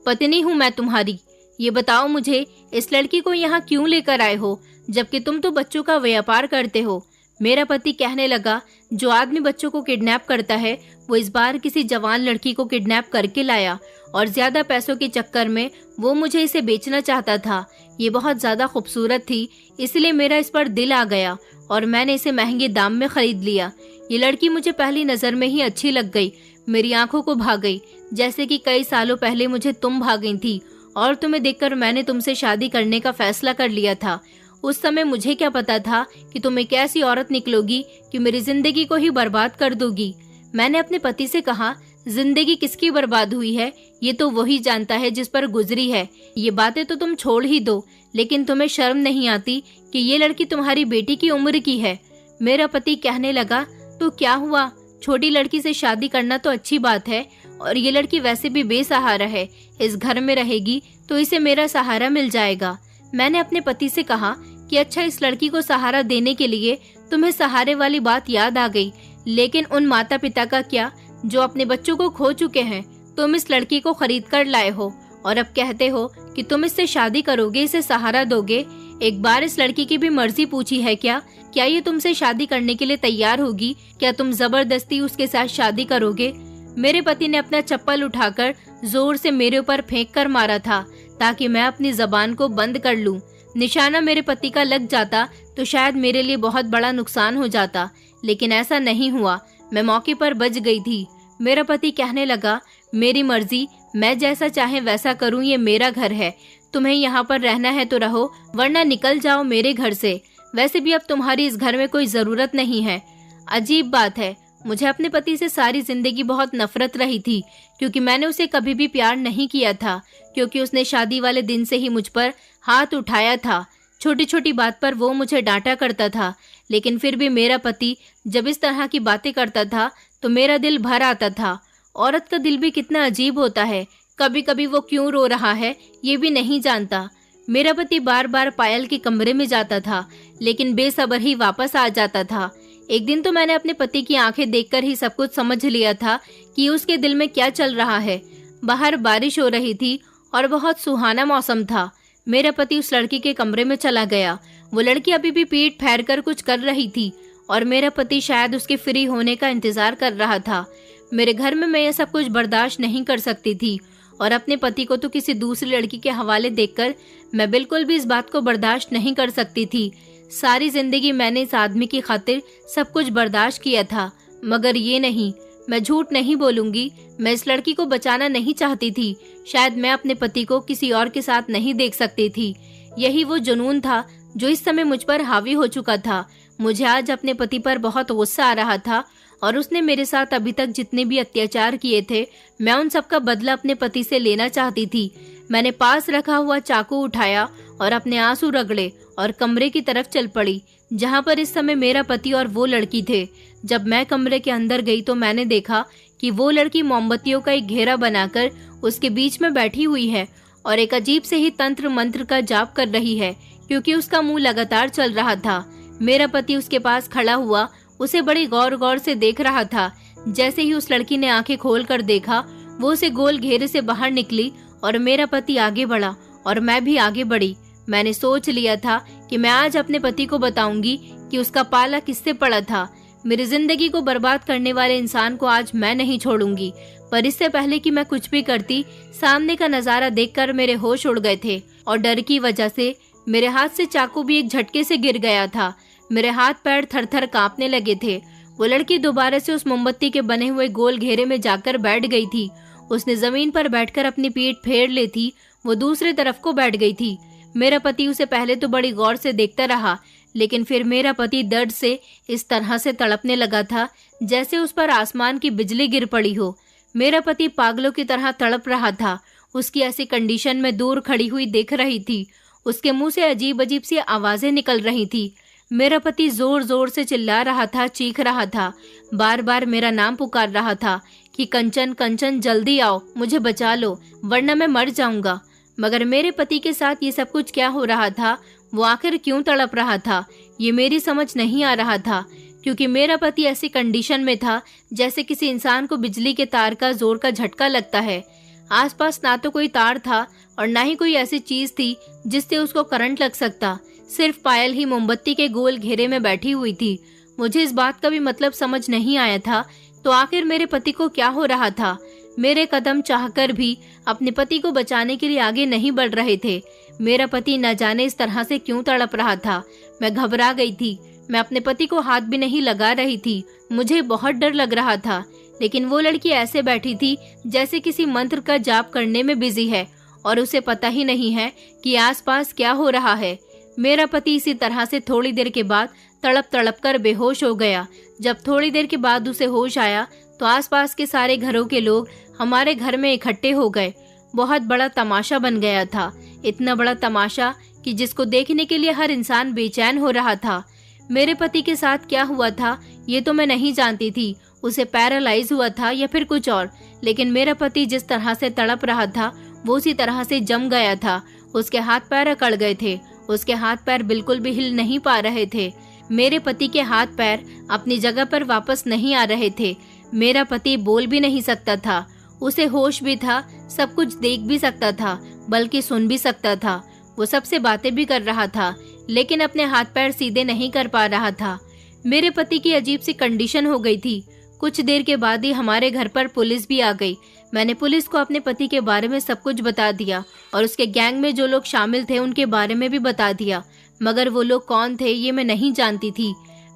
पत्नी हूँ मैं तुम्हारी। ये बताओ मुझे, इस लड़की को यहाँ क्यों लेकर आए हो, जबकि तुम तो बच्चों का व्यापार करते हो? मेरा पति कहने लगा, जो आदमी बच्चों को किडनैप करता है वो इस बार किसी जवान लड़की को किडनैप करके लाया और ज्यादा पैसों के चक्कर में वो मुझे इसे बेचना चाहता था। ये बहुत ज्यादा खूबसूरत थी, इसलिए मेरा इस पर दिल आ गया और मैंने इसे महंगे दाम में खरीद लिया। ये लड़की मुझे पहली नजर में ही अच्छी लग गई, मेरी आंखों को भा गई, जैसे कि कई सालों पहले मुझे तुम भा गई थी और तुम्हें देखकर मैंने तुमसे शादी करने का फैसला कर लिया था। उस समय मुझे क्या पता था कि तुम एक ऐसी औरत निकलोगी कि मेरी जिंदगी को ही बर्बाद कर दोगी। मैंने अपने पति से कहा, जिंदगी किसकी बर्बाद हुई है ये तो वही जानता है जिस पर गुजरी है। ये बातें तो तुम छोड़ ही दो, लेकिन तुम्हें शर्म नहीं आती कि ये लड़की तुम्हारी बेटी की उम्र की है। मेरा पति कहने लगा, तो क्या हुआ, छोटी लड़की से शादी करना तो अच्छी बात है, और ये लड़की वैसे भी बेसहारा है, इस घर में रहेगी तो इसे मेरा सहारा मिल जाएगा। मैंने अपने पति से कहा कि अच्छा, इस लड़की को सहारा देने के लिए तुम्हें सहारे वाली बात याद आ गई, लेकिन उन माता पिता का क्या जो अपने बच्चों को खो चुके हैं। तुम इस लड़की को खरीद कर लाए हो और अब कहते हो कि तुम इससे शादी करोगे, इसे सहारा दोगे। एक बार इस लड़की की भी मर्जी पूछी है क्या ये तुमसे शादी करने के लिए तैयार होगी? क्या तुम जबरदस्ती उसके साथ शादी करोगे? मेरे पति ने अपना चप्पल उठाकर जोर से मेरे ऊपर फेंक कर मारा था ताकि मैं अपनी जबान को बंद कर लूं। निशाना मेरे पति का लग जाता तो शायद मेरे लिए बहुत बड़ा नुकसान हो जाता, लेकिन ऐसा नहीं हुआ। मैं मौके पर बच गई थी। मेरा पति कहने लगा, मेरी मर्जी, मैं जैसा चाहे वैसा करूं, ये मेरा घर है, तुम्हें यहाँ पर रहना है तो रहो, वरना निकल जाओ मेरे घर से। वैसे भी अब तुम्हारी इस घर में कोई जरूरत नहीं है। अजीब बात है, मुझे अपने पति से सारी जिंदगी बहुत नफरत रही थी, क्योंकि मैंने उसे कभी भी प्यार नहीं किया था, क्योंकि उसने शादी वाले दिन से ही मुझ पर हाथ उठाया था। छोटी छोटी बात पर वो मुझे डांटा करता था, लेकिन फिर भी मेरा पति जब इस तरह की बातें करता था तो मेरा दिल भर आता था। औरत का दिल भी कितना अजीब होता है, कभी कभी वो क्यों रो रहा है ये भी नहीं जानता। मेरा पति बार बार पायल के कमरे में जाता था, लेकिन बेसब्र ही वापस आ जाता था। एक दिन तो मैंने अपने पति की आंखें देखकर ही सब कुछ समझ लिया था कि उसके दिल में क्या चल रहा है। बाहर बारिश हो रही थी और बहुत सुहाना मौसम था। मेरा पति उस लड़की के कमरे में चला गया। वो लड़की अभी भी पीठ फेर कर कुछ कर रही थी और मेरा पति शायद उसके फ्री होने का इंतजार कर रहा था। मेरे घर में मैं ये सब कुछ बर्दाश्त नहीं कर सकती थी, और अपने पति को तो किसी दूसरी लड़की के हवाले देखकर मैं बिल्कुल भी इस बात को बर्दाश्त नहीं कर सकती थी। सारी जिंदगी मैंने इस आदमी की खातिर सब कुछ बर्दाश्त किया था, मगर ये नहीं। मैं झूठ नहीं बोलूंगी, मैं इस लड़की को बचाना नहीं चाहती थी। शायद मैं अपने पति को किसी और के साथ नहीं देख सकती थी। यही वो जुनून था जो इस समय मुझ पर हावी हो चुका था। मुझे आज अपने पति पर बहुत गुस्सा आ रहा था, और उसने मेरे साथ अभी तक जितने भी अत्याचार किए थे, मैं उन सब का बदला अपने पति से लेना चाहती थी। मैंने पास रखा हुआ चाकू उठाया और अपने आंसू रगड़े और कमरे की तरफ चल पड़ी, जहाँ पर इस समय मेरा पति और वो लड़की थे। जब मैं कमरे के अंदर गई तो मैंने देखा कि वो लड़की मोमबत्तियों का एक घेरा बनाकर उसके बीच में बैठी हुई है और एक अजीब से ही तंत्र मंत्र का जाप कर रही है, क्योंकि उसका मुंह लगातार चल रहा था। मेरा पति उसके पास खड़ा हुआ उसे बड़ी गौर गौर से देख रहा था। जैसे ही उस लड़की ने आंखें खोल कर देखा, वो उसे गोल घेरे से बाहर निकली और मेरा पति आगे बढ़ा और मैं भी आगे बढ़ी। मैंने सोच लिया था कि मैं आज अपने पति को बताऊंगी कि उसका पाला किससे पड़ा था। मेरी जिंदगी को बर्बाद करने वाले इंसान को आज मैं नहीं छोड़ूंगी। पर इससे पहले कि मैं कुछ भी करती, सामने का नजारा देखकर मेरे होश उड़ गए थे और डर की वजह से मेरे हाथ से चाकू भी एक झटके से गिर गया था। मेरे हाथ पैर थर थर कांपने लगे थे। वो लड़की दोबारा से उस मोमबत्ती के बने हुए गोल घेरे में जाकर बैठ गई थी। उसने जमीन पर बैठकर अपनी पीठ फेर ली थी। वो दूसरी तरफ को बैठ गई थी। मेरा पति उसे पहले तो बड़ी गौर से देखता रहा, लेकिन फिर मेरा पति दर्द से इस तरह से तड़पने लगा था जैसे उस पर आसमान की बिजली गिर पड़ी हो। मेरा पति पागलों की तरह तड़प रहा था। उसकी ऐसी कंडीशन में दूर खड़ी हुई देख रही थी। उसके मुंह से अजीब अजीब सी आवाजें निकल रही थी। मेरा पति जोर जोर से चिल्ला रहा था, चीख रहा था, बार बार मेरा नाम पुकार रहा था कि कंचन कंचन जल्दी आओ, मुझे बचा लो, वरना मैं मर जाऊंगा। मगर मेरे पति के साथ ये सब कुछ क्या हो रहा था? वो आखिर क्यों तड़प रहा था? ये मेरी समझ नहीं आ रहा था, क्योंकि मेरा पति ऐसी कंडीशन में था जैसे किसी इंसान को बिजली के तार का जोर का झटका लगता है। आसपास ना तो कोई तार था और ना ही कोई ऐसी चीज थी जिससे उसको करंट लग सकता। सिर्फ पायल ही मोमबत्ती के गोल घेरे में बैठी हुई थी। मुझे इस बात का भी मतलब समझ नहीं आया था, तो आखिर मेरे पति को क्या हो रहा था? मेरे कदम चाहकर भी अपने पति को बचाने के लिए आगे नहीं बढ़ रहे थे। मेरा पति न जाने इस तरह से क्यों तड़प रहा था। मैं घबरा गई थी। मैं अपने पति को हाथ भी नहीं लगा रही थी। मुझे बहुत डर लग रहा था, लेकिन वो लड़की ऐसे बैठी थी जैसे किसी मंत्र का जाप करने में बिजी है और उसे पता ही नहीं है कि आसपास क्या हो रहा है। मेरा पति इसी तरह से थोड़ी देर के बाद तड़प तड़प कर बेहोश हो गया। जब थोड़ी देर के बाद उसे होश आया तो आसपास के सारे घरों के लोग हमारे घर में इकट्ठे हो गए। बहुत बड़ा तमाशा बन गया था, इतना बड़ा तमाशा कि जिसको देखने के लिए हर इंसान बेचैन हो रहा था। मेरे पति के साथ क्या हुआ था ये तो मैं नहीं जानती थी, उसे पैरालाइज हुआ था या फिर कुछ और, लेकिन मेरा पति जिस तरह से तड़प रहा था वो उसी तरह से जम गया था। उसके हाथ पैर अकड़ गए थे, उसके हाथ पैर बिल्कुल भी हिल नहीं पा रहे थे। मेरे पति के हाथ पैर अपनी जगह पर वापस नहीं आ रहे थे। मेरा पति बोल भी नहीं सकता था, उसे होश भी था, सब कुछ देख भी सकता था, बल्कि सुन भी सकता था। वो सबसे बातें भी कर रहा था, लेकिन अपने हाथ पैर सीधे नहीं कर पा रहा था। मेरे पति की अजीब सी कंडीशन हो गई थी। कुछ देर के बाद ही हमारे घर पर पुलिस भी आ गई। मैंने पुलिस को अपने पति के बारे में सब कुछ बता दिया और उसके गैंग में जो लोग शामिल थे उनके बारे में भी बता दिया, मगर वो लोग कौन थे ये मैं नहीं जानती थी।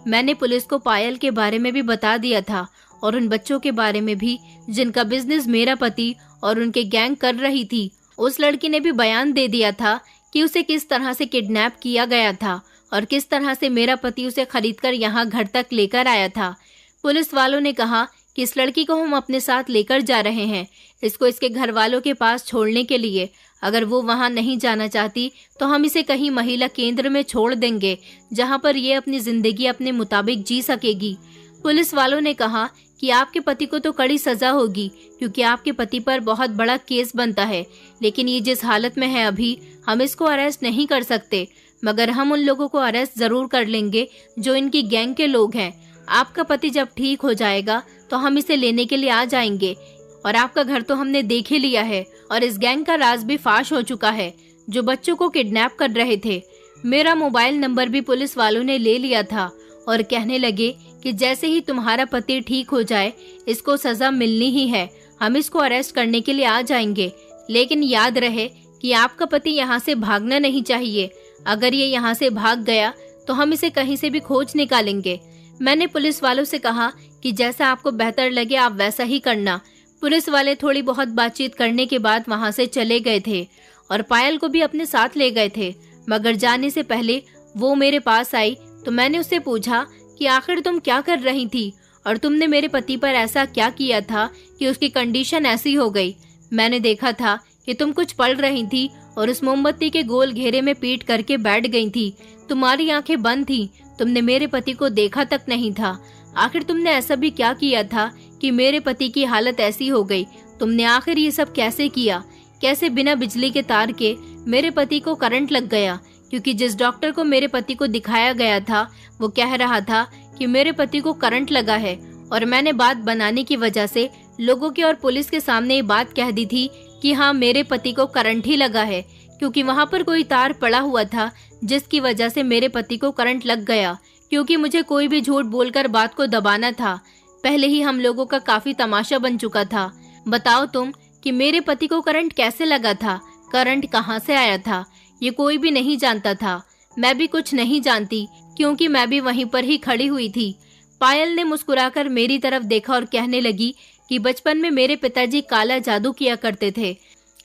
मैंने पुलिस को पायल के बारे में भी बता दिया था और उन बच्चों के बारे में भी जिनका बिजनेस मेरा पति और उनके गैंग कर रही थी। उस लड़की ने भी बयान दे दिया था कि उसे किस तरह से किडनैप किया गया था और किस तरह से मेरा पति उसे खरीदकर यहाँ घर तक लेकर आया था। पुलिस वालों ने कहा कि इस लड़की को हम अपने साथ लेकर जा रहे हैं, इसको इसके घर वालों के पास छोड़ने के लिए। अगर वो वहाँ नहीं जाना चाहती तो हम इसे कहीं महिला केंद्र में छोड़ देंगे, जहाँ पर ये अपनी जिंदगी अपने मुताबिक जी सकेगी। पुलिस वालों ने कहा कि आपके पति को तो कड़ी सजा होगी क्योंकि आपके पति पर बहुत बड़ा केस बनता है, लेकिन ये जिस हालत में है अभी हम इसको अरेस्ट नहीं कर सकते, मगर हम उन लोगों को अरेस्ट जरूर कर लेंगे जो इनकी गैंग के लोग हैं। आपका पति जब ठीक हो जाएगा तो हम इसे लेने के लिए आ जाएंगे और आपका घर तो हमने देख ही लिया है और इस गैंग का राज भी फाश हो चुका है जो बच्चों को किडनैप कर रहे थे। मेरा मोबाइल नंबर भी पुलिस वालों ने ले लिया था और कहने लगे कि जैसे ही तुम्हारा पति ठीक हो जाए इसको सजा मिलनी ही है, हम इसको अरेस्ट करने के लिए आ जाएंगे। लेकिन याद रहे कि आपका पति यहाँ से भागना नहीं चाहिए, अगर ये यहाँ से भाग गया तो हम इसे कहीं से भी खोज निकालेंगे। मैंने पुलिस वालों से कहा कि जैसा आपको बेहतर लगे आप वैसा ही करना। पुलिस वाले थोड़ी बहुत बातचीत करने के बाद वहाँ से चले गए थे और पायल को भी अपने साथ ले गए थे, मगर जाने से पहले वो मेरे पास आई तो मैंने उससे पूछा कि आखिर तुम क्या कर रही थी और तुमने मेरे पति पर ऐसा क्या किया था कि उसकी कंडीशन ऐसी हो गई। मैंने देखा था कि तुम कुछ पढ़ रही थी और उस मोमबत्ती के गोल घेरे में पीट करके बैठ गई थी। तुम्हारी आंखें बंद थी, तुमने मेरे पति को देखा तक नहीं था। आखिर तुमने ऐसा भी क्या किया था कि मेरे पति की हालत ऐसी हो गई? तुमने आखिर ये सब कैसे किया? कैसे बिना बिजली के तार के मेरे पति को करंट लग गया? क्योंकि जिस डॉक्टर को मेरे पति को दिखाया गया था वो कह रहा था कि मेरे पति को करंट लगा है और मैंने बात बनाने की वजह से लोगों के और पुलिस के सामने ये बात कह दी थी कि हाँ मेरे पति को करंट ही लगा है, क्योंकि वहाँ पर कोई तार पड़ा हुआ था जिसकी वजह से मेरे पति को करंट लग गया। क्योंकि मुझे कोई भी झूठ बोलकर बात को दबाना था। पहले ही हम लोगों का काफी तमाशा बन चुका था। बताओ तुम कि मेरे पति को करंट कैसे लगा था, करंट कहाँ से आया था, ये कोई भी नहीं जानता था। मैं भी कुछ नहीं जानती क्योंकि मैं भी वहीं पर ही खड़ी हुई थी। पायल ने मुस्कुराकर मेरी तरफ देखा और कहने लगी कि बचपन में मेरे पिताजी काला जादू किया करते थे।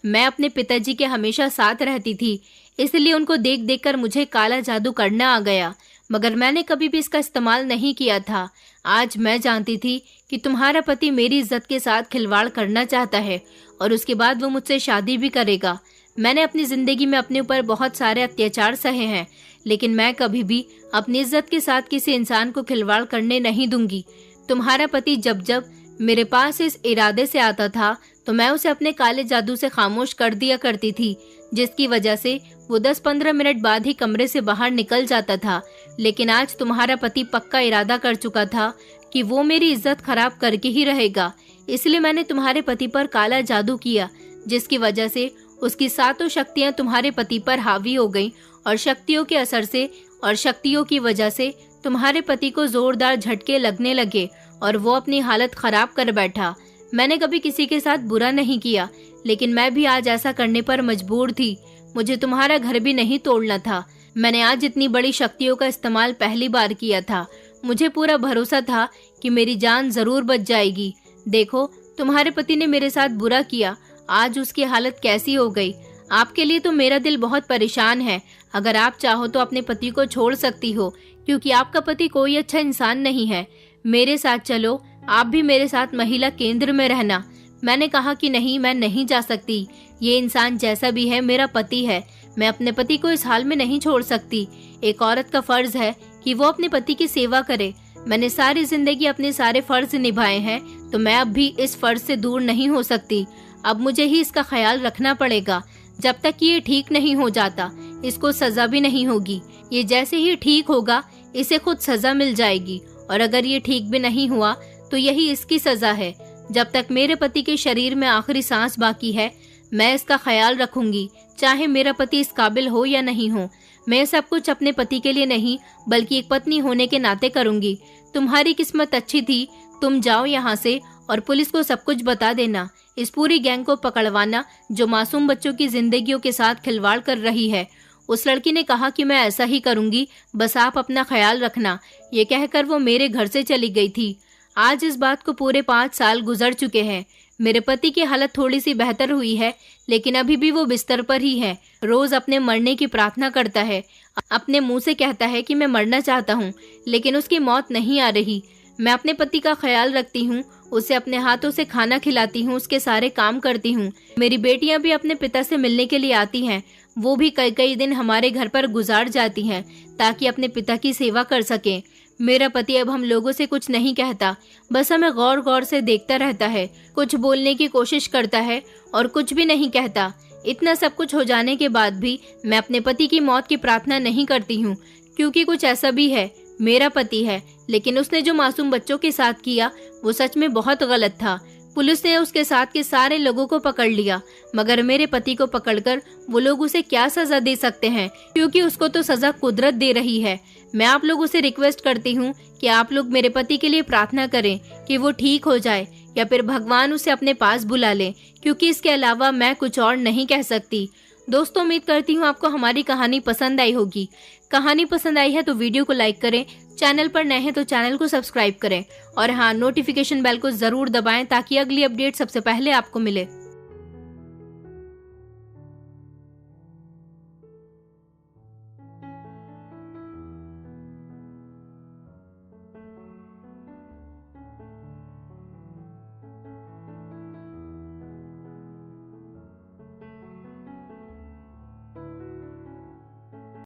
मैं अपने पिताजी के हमेशा साथ रहती थी, इसलिए उनको देख देख कर मुझे काला जादू करना आ गया, मगर मैंने कभी भी इसका इस्तेमाल नहीं किया था। आज मैं जानती थी कि तुम्हारा पति मेरी इज्जत के साथ खिलवाड़ करना चाहता है और उसके बाद वो मुझसे शादी भी करेगा। मैंने अपनी जिंदगी में अपने ऊपर बहुत सारे अत्याचार सहे हैं, लेकिन मैं कभी भी अपनी इज्जत के साथ किसी इंसान को खिलवाड़ करने नहीं दूंगी। तुम्हारा पति जब जब मेरे पास इस इरादे से आता था तो मैं उसे अपने काले जादू से खामोश कर दिया करती थी, जिसकी वजह से वो 10-15 मिनट बाद ही कमरे से बाहर निकल जाता था। लेकिन आज तुम्हारा पति पक्का इरादा कर चुका था कि वो मेरी इज्जत खराब करके ही रहेगा, इसलिए मैंने तुम्हारे पति पर काला जादू किया, जिसकी वजह से उसकी सातों शक्तियां तुम्हारे पति पर हावी हो गईं और शक्तियों के असर से और शक्तियों की वजह से तुम्हारे पति को जोरदार झटके लगने लगे और वो अपनी हालत खराब कर बैठा। मैंने कभी किसी के साथ बुरा नहीं किया, लेकिन मैं भी आज ऐसा करने पर मजबूर थी। मुझे तुम्हारा घर भी नहीं तोड़ना था। मैंने आज इतनी बड़ी शक्तियों का इस्तेमाल पहली बार किया था। मुझे पूरा भरोसा था कि मेरी जान जरूर बच जाएगी। देखो, तुम्हारे पति ने मेरे साथ बुरा किया, आज उसकी हालत कैसी हो गई। आपके लिए तो मेरा दिल बहुत परेशान है। अगर आप चाहो तो अपने पति को छोड़ सकती हो, क्योंकि आपका पति कोई अच्छा इंसान नहीं है। मेरे साथ चलो, आप भी मेरे साथ महिला केंद्र में रहना। मैंने कहा कि नहीं, मैं नहीं जा सकती। ये इंसान जैसा भी है मेरा पति है, मैं अपने पति को इस हाल में नहीं छोड़ सकती। एक औरत का फर्ज है कि वो अपने पति की सेवा करे। मैंने सारी जिंदगी अपने सारे फर्ज निभाए हैं, तो मैं अब भी इस फर्ज से दूर नहीं हो सकती। अब मुझे ही इसका ख्याल रखना पड़ेगा। जब तक ये ठीक नहीं हो जाता, इसको सजा भी नहीं होगी। ये जैसे ही ठीक होगा, इसे खुद सजा मिल जाएगी, और अगर ये ठीक भी नहीं हुआ तो यही इसकी सजा है। जब तक मेरे पति के शरीर में आखिरी सांस बाकी है, मैं इसका ख्याल रखूंगी, चाहे मेरा पति इस काबिल हो या नहीं हो। मैं सब कुछ अपने पति के लिए नहीं, बल्कि एक पत्नी होने के नाते करूंगी। तुम्हारी किस्मत अच्छी थी, तुम जाओ यहाँ से और पुलिस को सब कुछ बता देना। इस पूरी गैंग को पकड़वाना जो मासूम बच्चों की जिंदगियों के साथ खिलवाड़ कर रही है। उस लड़की ने कहा कि मैं ऐसा ही करूंगी, बस आप अपना ख्याल रखना। ये कहकर वो मेरे घर से चली गई थी। आज इस बात को पूरे 5 साल गुजर चुके हैं। मेरे पति की हालत थोड़ी सी बेहतर हुई है, लेकिन अभी भी वो बिस्तर पर ही है। रोज अपने मरने की प्रार्थना करता है, अपने मुंह से कहता है कि मैं मरना चाहता हूँ, लेकिन उसकी मौत नहीं आ रही। मैं अपने पति का ख्याल रखती हूँ, उसे अपने हाथों से खाना खिलाती हूँ, उसके सारे काम करती हूँ। मेरी बेटियां भी अपने पिता से मिलने के लिए आती हैं। वो भी कई कई दिन हमारे घर पर गुजार जाती हैं, ताकि अपने पिता की सेवा कर सकें। मेरा पति अब हम लोगों से कुछ नहीं कहता, बस हमें गौर गौर से देखता रहता है। कुछ बोलने की कोशिश करता है और कुछ भी नहीं कहता। इतना सब कुछ हो जाने के बाद भी मैं अपने पति की मौत की प्रार्थना नहीं करती हूँ, क्योंकि कुछ ऐसा भी है, मेरा पति है, लेकिन उसने जो मासूम बच्चों के साथ किया वो सच में बहुत गलत था। पुलिस ने उसके साथ के सारे लोगों को पकड़ लिया, मगर मेरे पति को पकड़कर वो लोग उसे क्या सजा दे सकते हैं, क्योंकि उसको तो सजा कुदरत दे रही है। मैं आप लोगों से रिक्वेस्ट करती हूँ कि आप लोग मेरे पति के लिए प्रार्थना करें कि वो ठीक हो जाए, या फिर भगवान उसे अपने पास बुला ले, क्योंकि इसके अलावा मैं कुछ और नहीं कह सकती। दोस्तों, उम्मीद करती हूँ आपको हमारी कहानी पसंद आई होगी। कहानी पसंद आई है तो वीडियो को लाइक करें, चैनल पर नए हैं तो चैनल को सब्सक्राइब करें, और हाँ, नोटिफिकेशन बेल को जरूर दबाएं ताकि अगली अपडेट सबसे पहले आपको मिले।